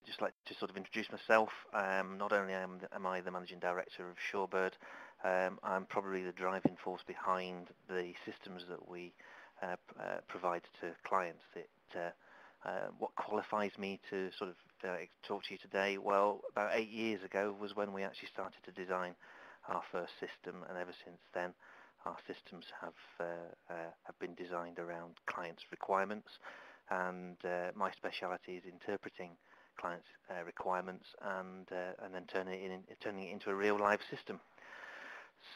just like to sort of introduce myself. Not only am I the Managing Director of Shorebird, I'm probably the driving force behind the systems that we provide to clients. What qualifies me to sort of talk to you today? Well, about 8 years ago was when we actually started to design our first system, and ever since then our systems have been designed around clients' requirements, and my speciality is interpreting clients' requirements and then turning it into a real live system.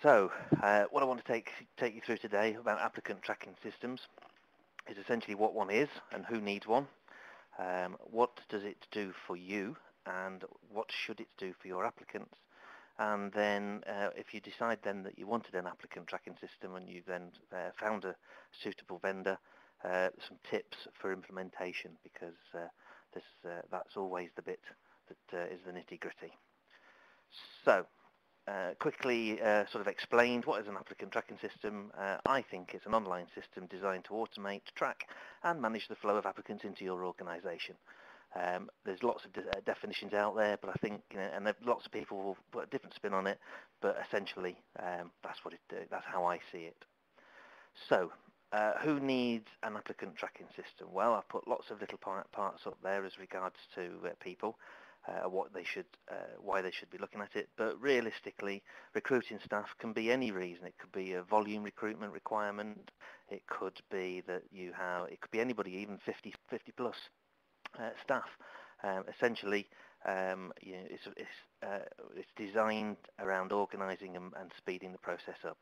So what I want to take you through today about applicant tracking systems is essentially what one is and who needs one, what does it do for you, and what should it do for your applicants. And then if you decide then that you wanted an applicant tracking system and you've then found a suitable vendor, some tips for implementation, because that's always the bit that is the nitty-gritty. So quickly sort of explained, what is an applicant tracking system? I think it's an online system designed to automate, track and manage the flow of applicants into your organisation. There's lots of definitions out there, but I think, and lots of people will put a different spin on it, but essentially that's how I see it. So who needs an applicant tracking system? Well, I've put lots of little parts up there as regards to people, what they should, why they should be looking at it. But realistically, recruiting staff can be any reason. It could be a volume recruitment requirement. It could be that it could be anybody, even 50 plus staff. Essentially, it's designed around organising and speeding the process up.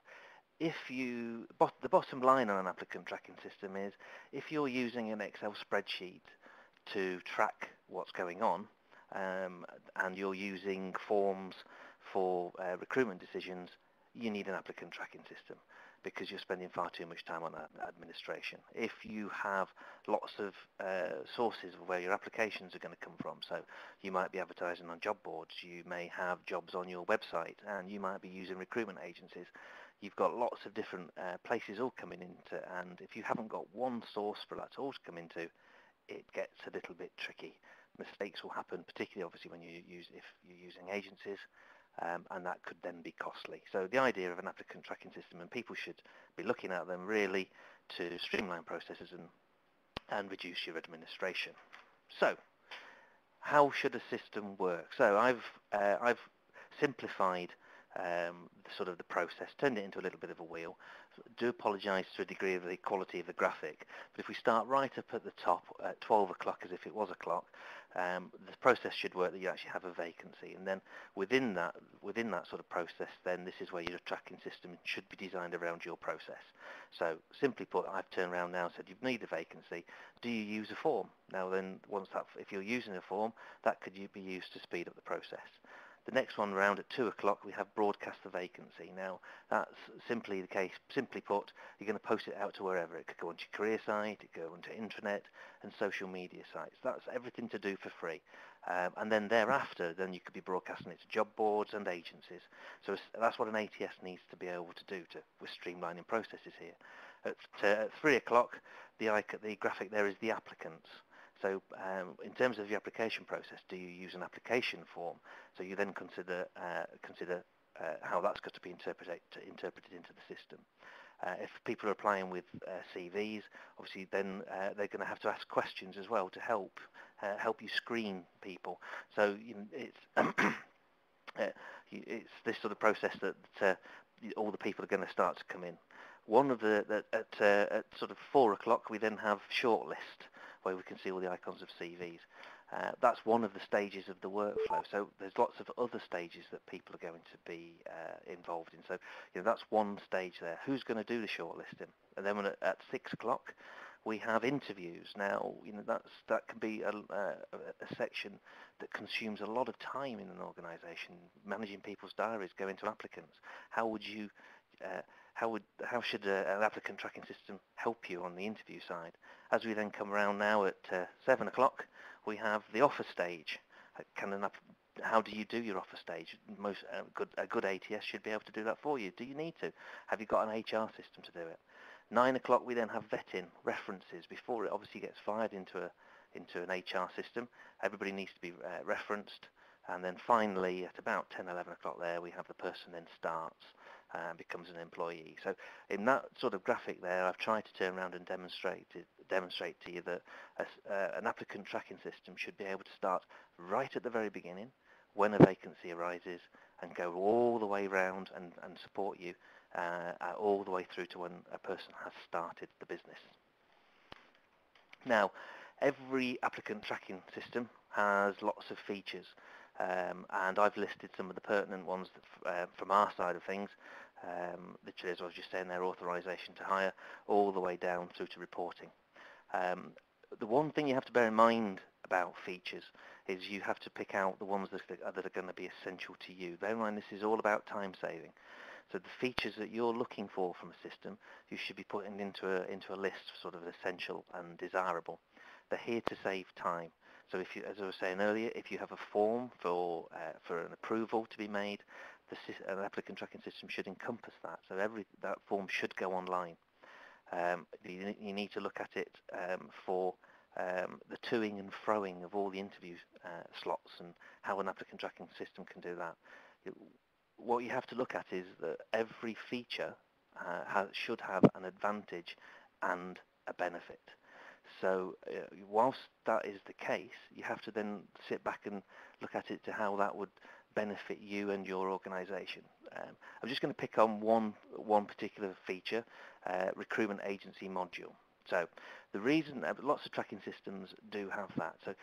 The bottom line on an applicant tracking system is, if you're using an Excel spreadsheet to track what's going on, and you're using forms for recruitment decisions, you need an applicant tracking system, because you're spending far too much time on administration. If you have lots of sources of where your applications are going to come from, so you might be advertising on job boards, you may have jobs on your website, and you might be using recruitment agencies. You've got lots of different places all coming into, and if you haven't got one source for that to all come into, it gets a little bit tricky. Mistakes will happen, particularly obviously when if you're using agencies, and that could then be costly. So the idea of an applicant tracking system, and people should be looking at them really to streamline processes and reduce your administration. So how should a system work? So I've simplified the process, turned it into a little bit of a wheel. Do apologise to a degree of the quality of the graphic, but if we start right up at the top at 12 o'clock as if it was a clock, the process should work that you actually have a vacancy, and then within that sort of process, then this is where your tracking system should be designed around your process. So simply put, I've turned around now and said, you need a vacancy. Do you use a form? Now then, if you're using a form, that could be used to speed up the process. The next one round at 2 o'clock, we have broadcast the vacancy. Now, that's simply the case. Simply put, you're going to post it out to wherever. It could go onto your career site, it could go onto intranet and social media sites. That's everything to do for free. And then thereafter, then you could be broadcasting it to job boards and agencies. So that's what an ATS needs to be able to do. We're streamlining processes here. At 3 o'clock, the graphic there is the applicants. So in terms of the application process, do you use an application form? So you then consider how that's got to be interpreted into the system. If people are applying with CVs, obviously then they're going to have to ask questions as well to help you screen people. So it's this sort of process that all the people are going to start to come in. At sort of 4 o'clock, we then have shortlist, where we can see all the icons of CVs. That's one of the stages of the workflow. So there's lots of other stages that people are going to be involved in. So that's one stage there. Who's going to do the shortlisting? And then at 6 o'clock, we have interviews. Now, that can be a section that consumes a lot of time in an organisation, managing people's diaries, going to applicants. How should an applicant tracking system help you on the interview side? As we then come around now at 7 o'clock, we have the offer stage. How do you do your offer stage? A good ATS should be able to do that for you. Do you need to? Have you got an HR system to do it? 9 o'clock, we then have vetting, references, before it obviously gets fired into into an HR system. Everybody needs to be referenced, and then finally at about 10, 11 o'clock there, we have the person then starts and becomes an employee. So in that sort of graphic there, I've tried to turn around and demonstrate to you that an applicant tracking system should be able to start right at the very beginning when a vacancy arises and go all the way round and support you all the way through to when a person has started the business. Now, every applicant tracking system has lots of features, and I've listed some of the pertinent ones that, from our side of things, literally as I was just saying there, authorisation to hire, all the way down through to reporting. The one thing you have to bear in mind about features is you have to pick out the ones that are going to be essential to you. Bear in mind this is all about time saving. So the features that you're looking for from a system, you should be putting into a list sort of essential and desirable. They're here to save time. So if you, as I was saying earlier, if you have a form for an approval to be made, an applicant tracking system should encompass that. So that form should go online. You need to look at it for the toing and froing of all the interview slots and how an applicant tracking system can do that. What you have to look at is that every feature should have an advantage and a benefit. So whilst that is the case, you have to then sit back and look at it to how that would benefit you and your organisation. I'm just going to pick on one particular feature, recruitment agency module. So the reason that lots of tracking systems do have that, so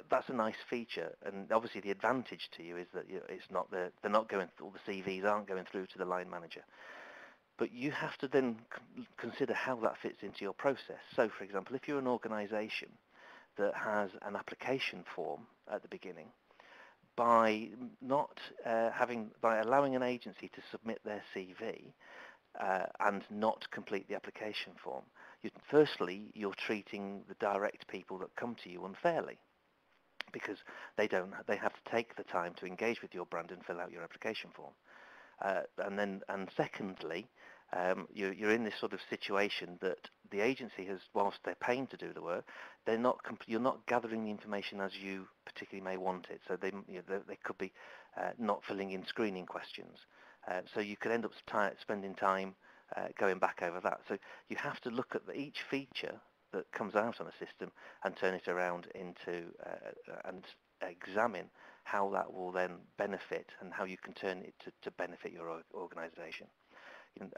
that's a nice feature, and obviously the advantage to you is that it's not they're not going, all the CVs aren't going through to the line manager. But you have to then consider how that fits into your process. So for example, if you're an organisation that has an application form at the beginning, by allowing an agency to submit their CV and not complete the application form, firstly, you're treating the direct people that come to you unfairly, because they have to take the time to engage with your brand and fill out your application form. And secondly, you're in this sort of situation that the agency has, whilst they're paying to do the work, you're not gathering the information as you particularly may want it. So they could be not filling in screening questions. So you could end up spending time going back over that. So you have to look at each feature that comes out on a system and turn it around into and examine how that will then benefit and how you can turn it to benefit your organisation.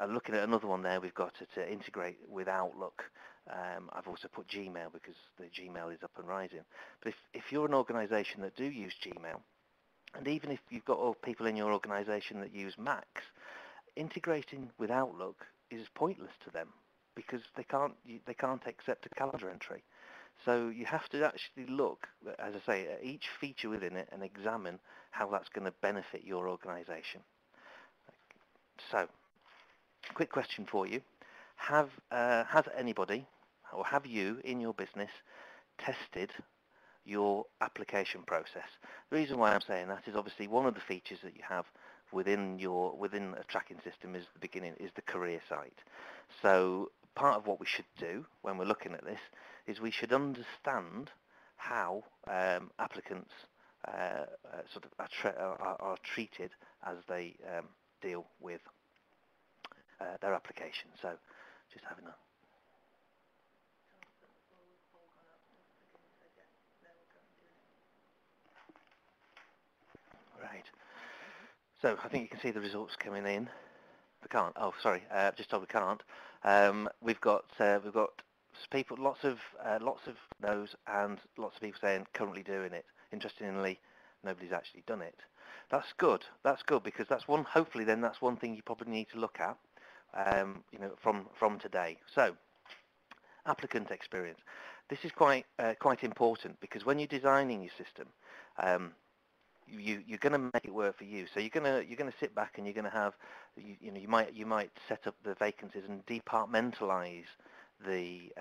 Looking at another one there, we've got to integrate with Outlook. I've also put Gmail because the Gmail is up and rising. But if you're an organisation that do use Gmail, and even if you've got people in your organisation that use Macs, integrating with Outlook is pointless to them because they can't accept a calendar entry. So you have to actually look, as I say, at each feature within it and examine how that's going to benefit your organisation. So, quick question for you. Has anybody, or have you in your business, tested your application process? The reason why I'm saying that is obviously one of the features that you have within a tracking system is the career site. So part of what we should do when we're looking at this is we should understand how applicants sort of are treated as they deal with their application. So just having a right. So I think you can see the results coming in. We can't. Oh, sorry. Just told we can't. We've got people, lots of no's and lots of people saying currently doing it. Interestingly, nobody's actually done it. That's good. That's good because that's one. Hopefully, then that's one thing you probably need to look at. From today. So, applicant experience. This is quite important because when you're designing your system, you're going to make it work for you. So you're going to sit back and you're going to have you might set up the vacancies and departmentalize the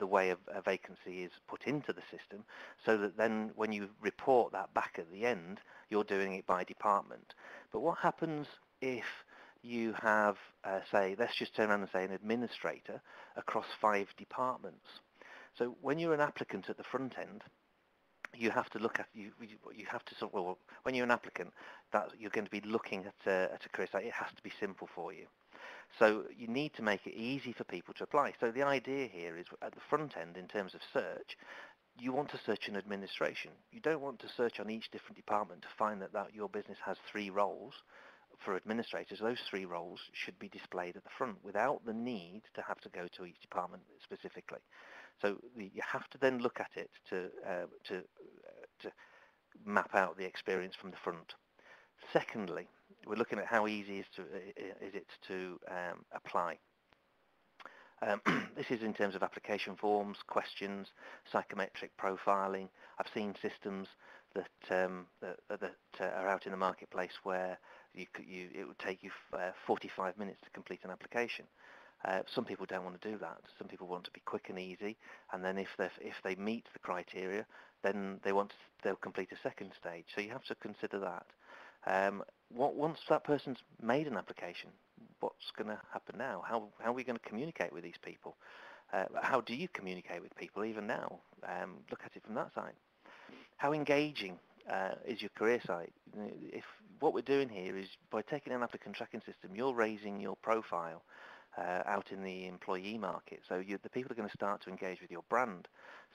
way a vacancy is put into the system, so that then when you report that back at the end, you're doing it by department. But what happens if you have, say, let's just turn around and say an administrator across 5 departments? So when you're an applicant at the front end, you have to look at you have to sort of, well, when you're an applicant, that you're going to be looking at a career site. It has to be simple for you. So you need to make it easy for people to apply. So the idea here is at the front end, in terms of search, you want to search in administration. You don't want to search on each different department to find that your business has 3 roles for administrators. Those 3 roles should be displayed at the front without the need to have to go to each department specifically. So you have to then look at it to map out the experience from the front. Secondly, we're looking at how easy is it to apply. This is in terms of application forms, questions, psychometric profiling. I've seen systems that are out in the marketplace where it would take you 45 minutes to complete an application. Some people don't want to do that. Some people want to be quick and easy, and then if they meet the criteria, then they'll complete a second stage. So you have to consider that. Once that person's made an application, what's going to happen now? How are we going to communicate with these people? How do you communicate with people even now? Look at it from that side. How engaging is your career site? If what we're doing here is by taking an applicant tracking system, you're raising your profile out in the employee market. So the people are going to start to engage with your brand.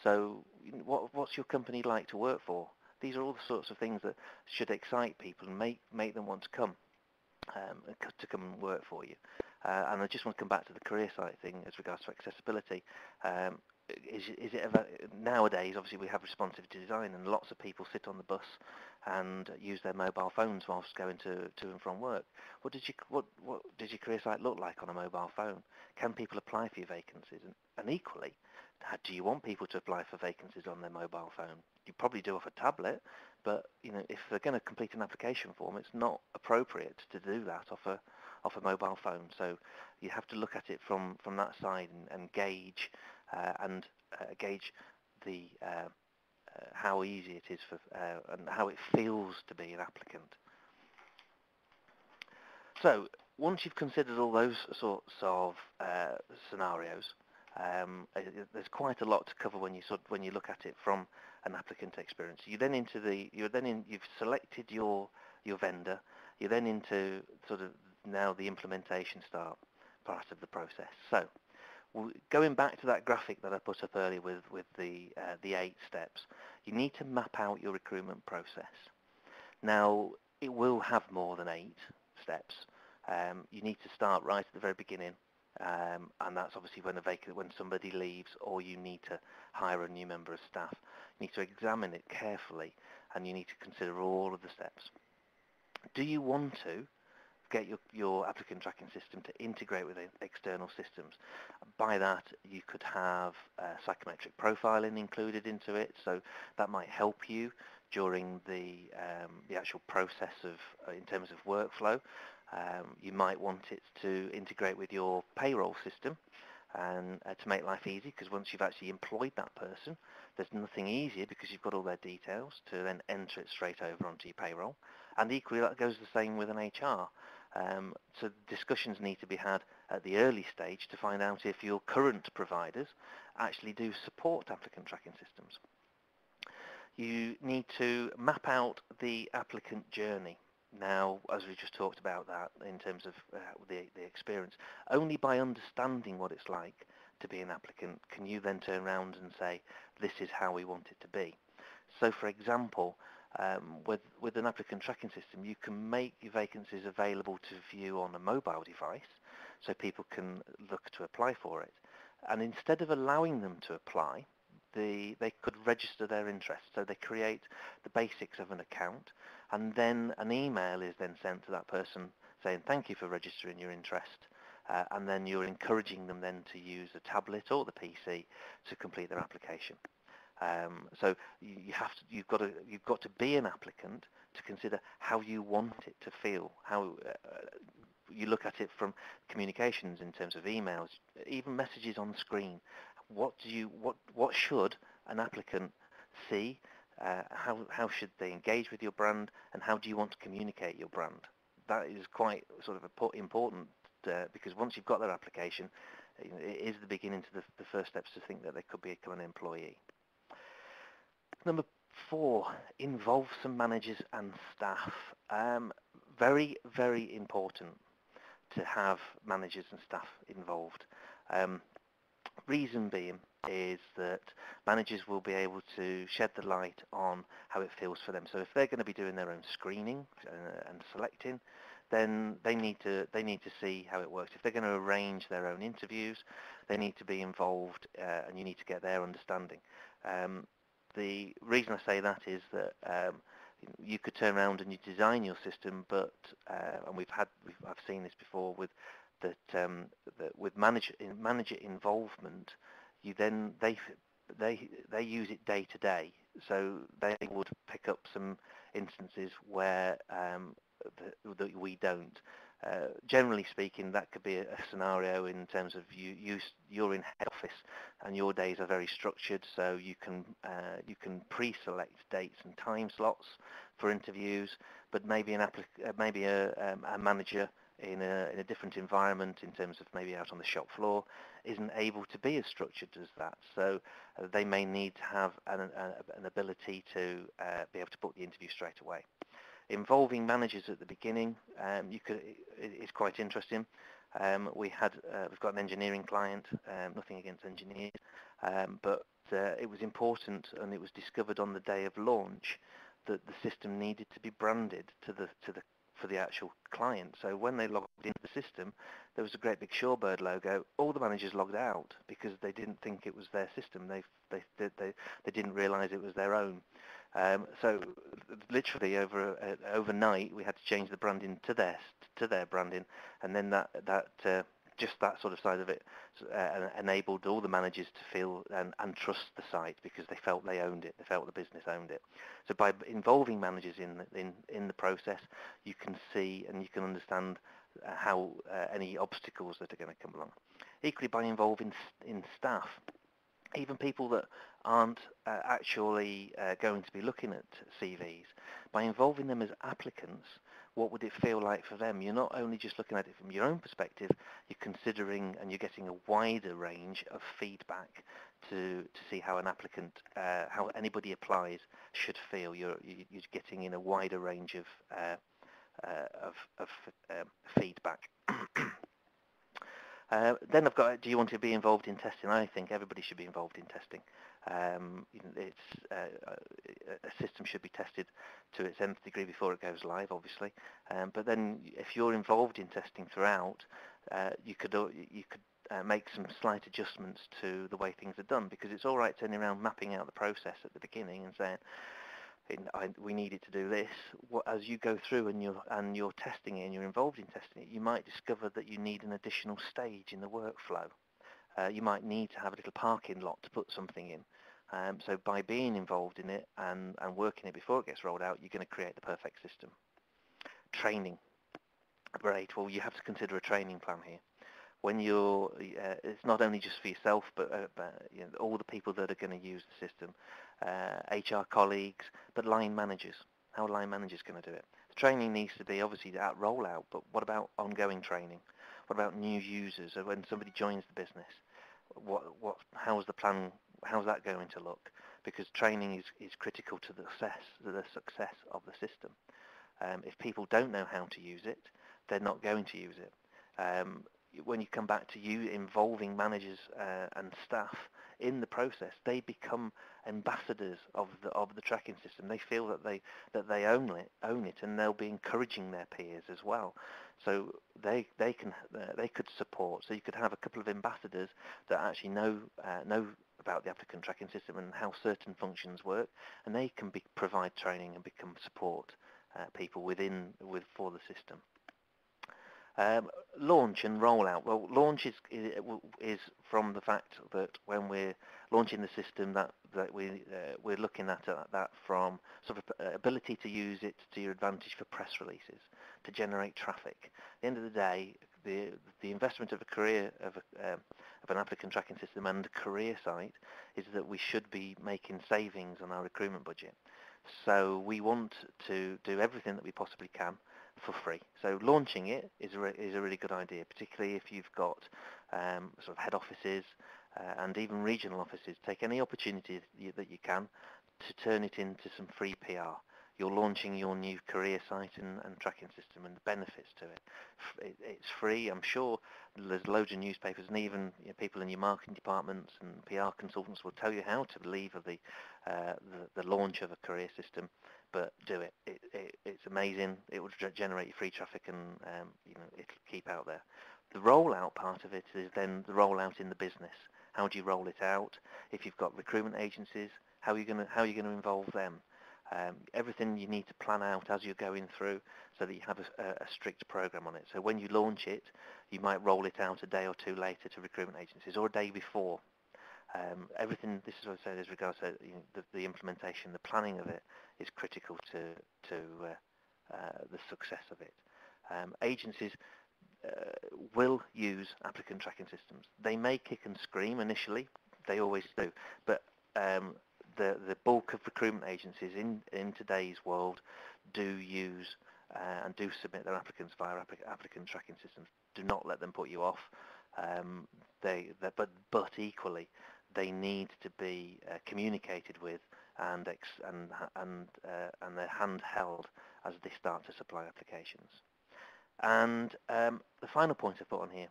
So what's your company like to work for? These are all the sorts of things that should excite people and make them want to come and work for you. And I just want to come back to the career site thing as regards to accessibility. Is it nowadays? Obviously, we have responsive design, and lots of people sit on the bus and use their mobile phones whilst going to and from work. What does your career site look like on a mobile phone? Can people apply for your vacancies? And equally, do you want people to apply for vacancies on their mobile phone? You probably do off a tablet, but if they're going to complete an application form, it's not appropriate to do that off a mobile phone. So you have to look at it from that side and gauge gauge the how easy it is and how it feels to be an applicant. So once you've considered all those sorts of scenarios, there's quite a lot to cover when you look at it from an applicant experience. You've selected your vendor. You're then into sort of now the implementation part of the process. So going back to that graphic that I put up earlier with the 8 steps, you need to map out your recruitment process. Now, it will have more than 8 steps. You need to start right at the very beginning, and that's obviously when somebody leaves or you need to hire a new member of staff. You need to examine it carefully, and you need to consider all of the steps. Do you want to get your applicant tracking system to integrate with external systems? By that, you could have psychometric profiling included into it, so that might help you during the actual process in terms of workflow. You might want it to integrate with your payroll system and to make life easy, because once you've actually employed that person, there's nothing easier because you've got all their details to then enter it straight over onto your payroll. And equally, that goes the same with an HR. So discussions need to be had at the early stage to find out if your current providers actually do support applicant tracking systems. You need to map out the applicant journey. Now, as we just talked about that in terms of the experience, only by understanding what it's like to be an applicant can you then turn around and say, this is how we want it to be. So, for example, with an applicant tracking system, you can make your vacancies available to view on a mobile device so people can look to apply for it. And instead of allowing them to apply, they could register their interest. So they create the basics of an account, and then an email is then sent to that person saying, thank you for registering your interest. And then you're encouraging them then to use a tablet or the PC to complete their application. So you've got to be an applicant to consider how you want it to feel, how you look at it from communications in terms of emails, even messages on screen. What should an applicant see? How should they engage with your brand, and how do you want to communicate your brand? That is quite sort of important because once you've got their application, it is the beginning to the first steps to think that they could become an employee. Number 4, involve some managers and staff. Very, very important to have managers and staff involved. Reason being is that managers will be able to shed the light on how it feels for them. So if they're going to be doing their own screening and selecting, then they need to see how it works. If they're going to arrange their own interviews, they need to be involved, and you need to get their understanding. The reason I say that is that you could turn around and you design your system, but and I've seen this before with that with manager involvement, they use it day to day, so they would pick up some instances where that we don't. Generally speaking, that could be a scenario in terms of you're in head office and your days are very structured, so you can pre-select dates and time slots for interviews, but maybe a manager in a different environment, in terms of maybe out on the shop floor, isn't able to be as structured as that. So they may need to have an ability to be able to book the interview straight away. Involving managers at the beginning is quite interesting. We've got an engineering client, nothing against engineers, but it was important, and it was discovered on the day of launch that the system needed to be branded for the actual client. So when they logged into the system, there was a great big Shorebird logo. All the managers logged out because they didn't think it was their system. They didn't realise it was their own. So literally overnight, we had to change the branding to their branding, and then just that sort of side of it enabled all the managers to feel and trust the site, because they felt they owned it. They felt the business owned it. So by involving managers in the process, you can see and you can understand how any obstacles that are going to come along. Equally, by involving in staff, even people that aren't actually going to be looking at CVs, by involving them as applicants, what would it feel like for them? You're not only just looking at it from your own perspective, you're considering and you're getting a wider range of feedback to see how an applicant, how anybody applies should feel. You're getting in a wider range of feedback. Then I've got, do you want to be involved in testing? I think everybody should be involved in testing. A system should be tested to its nth degree before it goes live, obviously. But then if you're involved in testing throughout, you could make some slight adjustments to the way things are done, because it's all right turning around mapping out the process at the beginning and saying, we need it to do this. As you go through and you're testing it and you're involved in testing it, you might discover that you need an additional stage in the workflow. You might need to have a little parking lot to put something in. So by being involved in it and working it before it gets rolled out, you're going to create the perfect system. Training. Great. Well, you have to consider a training plan here. When it's not only just for yourself, but all the people that are going to use the system, HR colleagues, but line managers. How are line managers going to do it? The training needs to be obviously at rollout, but what about ongoing training? What about new users? Or when somebody joins the business, how's the plan? How's that going to look? Because training is critical to the success of the system. If people don't know how to use it, they're not going to use it. When you come back to you involving managers and staff in the process, they become ambassadors of the tracking system. They feel that they own it, and they'll be encouraging their peers as well. So they could support. So you could have a couple of ambassadors that actually know about the applicant tracking system and how certain functions work, and they can provide training and become support people for the system. Launch and rollout. Well, launch is from the fact that when we're launching the system, that we're looking at that from sort of ability to use it to your advantage for press releases, to generate traffic. At the end of the day, the investment of an applicant tracking system and a career site is that we should be making savings on our recruitment budget. So we want to do everything that we possibly can for free. So launching it is a really good idea, particularly if you've got sort of head offices and even regional offices. Take any opportunity that you can to turn it into some free PR. You're launching your new career site and tracking system and the benefits to it. It's free. I'm sure there's loads of newspapers and even people in your marketing departments and PR consultants will tell you how to lever the launch of a career system, but do it. It's amazing. It will generate you free traffic and it'll keep out there. The rollout part of it is then the rollout in the business. How do you roll it out? If you've got recruitment agencies, how are you going to involve them? Everything you need to plan out as you're going through so that you have a strict program on it. So when you launch it, you might roll it out a day or two later to recruitment agencies or a day before. Everything, this is what I said as regards to the implementation, the planning of it is critical to the success of it. Agencies will use applicant tracking systems. They may kick and scream initially, they always do, but the bulk of recruitment agencies in today's world do use and do submit their applicants via applicant tracking systems. Do not let them put you off. But equally, they need to be communicated with and their hand held as they start to supply applications. And the final point I put on here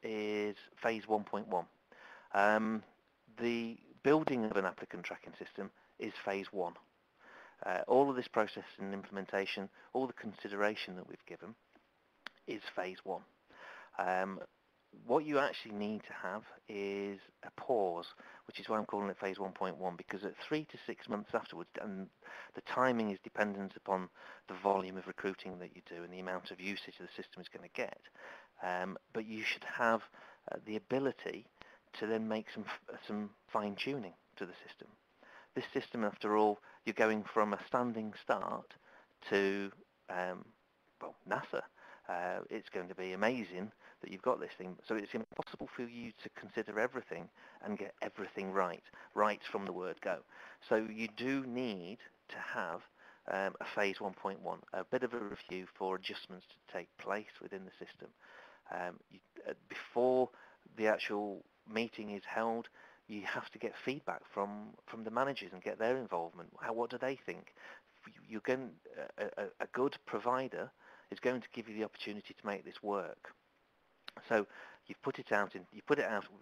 is phase 1.1. The building of an applicant tracking system is phase 1. All of this process and implementation, all the consideration that we've given is phase 1. What you actually need to have is a pause, which is why I'm calling it phase 1.1, because at 3 to 6 months afterwards, and the timing is dependent upon the volume of recruiting that you do and the amount of usage the system is going to get, but you should have the ability to then make some fine-tuning to the system. This system, after all, you're going from a standing start to NASA. It's going to be amazing that you've got this thing. So it's impossible for you to consider everything and get everything right from the word go. So you do need to have a phase 1.1, a bit of a review for adjustments to take place within the system. Before the actual meeting is held, you have to get feedback from the managers and get their involvement. What do they think? You're going, a good provider is going to give you the opportunity to make this work. So you've put it out,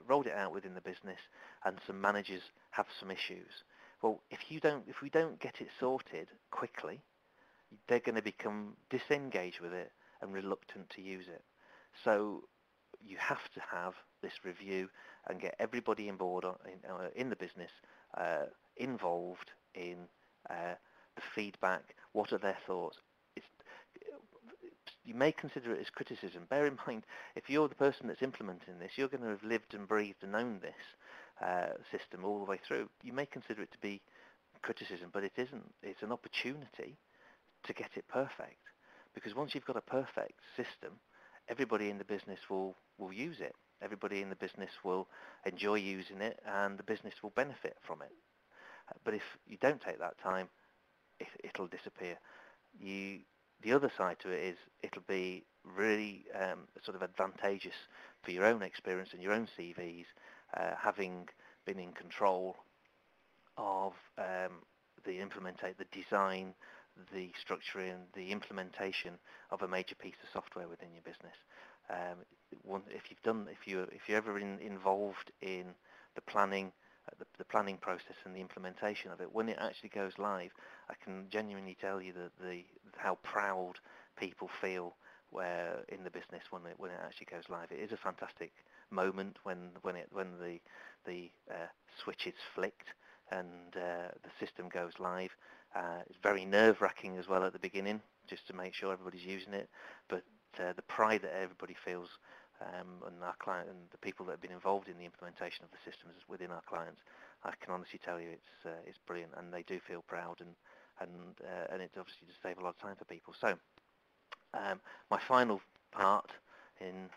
rolled it out within the business, and some managers have some issues. Well, if we don't get it sorted quickly, they're going to become disengaged with it and reluctant to use it. So you have to have this review and get everybody on board in the business involved in the feedback. What are their thoughts? You may consider it as criticism. Bear in mind, if you're the person that's implementing this, you're going to have lived and breathed and known this system all the way through. You may consider it to be criticism, but it isn't. It's an opportunity to get it perfect. Because once you've got a perfect system, everybody in the business will use it. Everybody in the business will enjoy using it, and the business will benefit from it. But if you don't take that time, it'll disappear. The other side to it is it'll be really sort of advantageous for your own experience and your own CVs, having been in control of the design, the structuring, the implementation of a major piece of software within your business. If you're ever involved in the planning process and the implementation of it, when it actually goes live, I can genuinely tell you that how proud people feel in the business when it actually goes live. It is a fantastic moment when the switch is flicked and the system goes live. It's very nerve-wracking as well at the beginning, just to make sure everybody's using it. But the pride that everybody feels, and our client and the people that have been involved in the implementation of the systems within our clients, I can honestly tell you it's brilliant, and they do feel proud, and it obviously does save a lot of time for people. So my final part in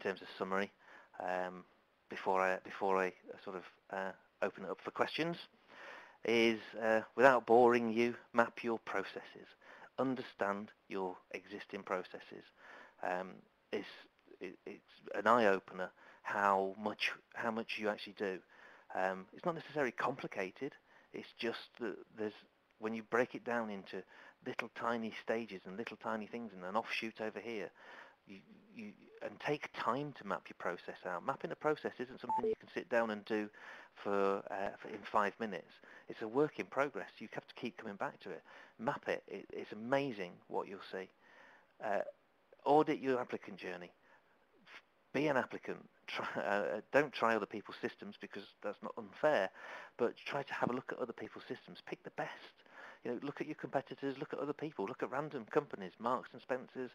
terms of summary, before I sort of open it up for questions, is without boring you, map your processes, understand your existing processes. It's an eye-opener how much you actually do. It's not necessarily complicated. It's just that when you break it down into little tiny stages and little tiny things and an offshoot over here, you and take time to map your process out. Mapping a process isn't something you can sit down and do for in 5 minutes. It's a work in progress. You have to keep coming back to it. Map it. It's amazing what you'll see. Audit your applicant journey. Be an applicant. Don't try other people's systems because that's not unfair, but try to have a look at other people's systems. Pick the best. Look at your competitors. Look at other people. Look at random companies, Marks and Spencers.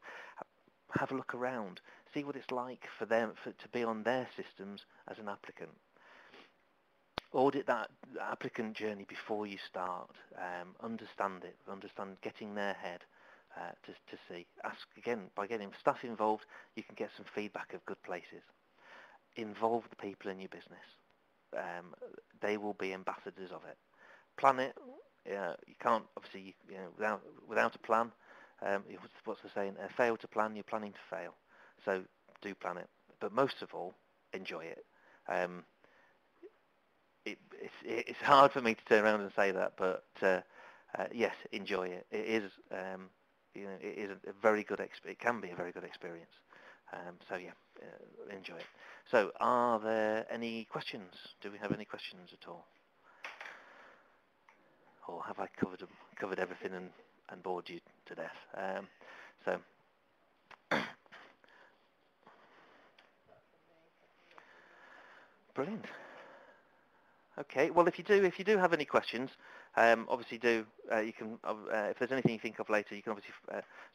Have a look around. See what it's like for them to be on their systems as an applicant. Audit that applicant journey before you start. Understand it. Understand getting their head. To see. Ask again, by getting staff involved, you can get some feedback of good places. Involve the people in your business. They will be ambassadors of it. Plan it. You can't, obviously, without a plan, what's the saying? Fail to plan, you're planning to fail. So do plan it. But most of all, enjoy it. It's hard for me to turn around and say that, but yes, enjoy it. It is. It is a very good. It can be a very good experience. So yeah, enjoy it. So, are there any questions? Do we have any questions at all, or have I covered everything and bored you to death? So, brilliant. Okay. Well, if you do have any questions, obviously you can if there's anything you think of later, you can obviously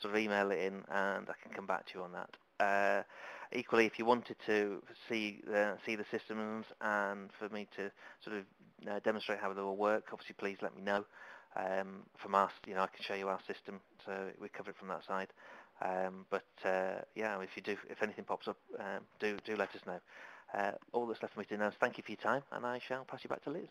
sort of email it in, and I can come back to you on that. Equally, if you wanted to see the systems and for me to sort of demonstrate how they all work, obviously please let me know. From us, I can show you our system, so we cover it from that side. Yeah, if anything pops up, do let us know. All that's left for me to do now is thank you for your time, and I shall pass you back to Liz.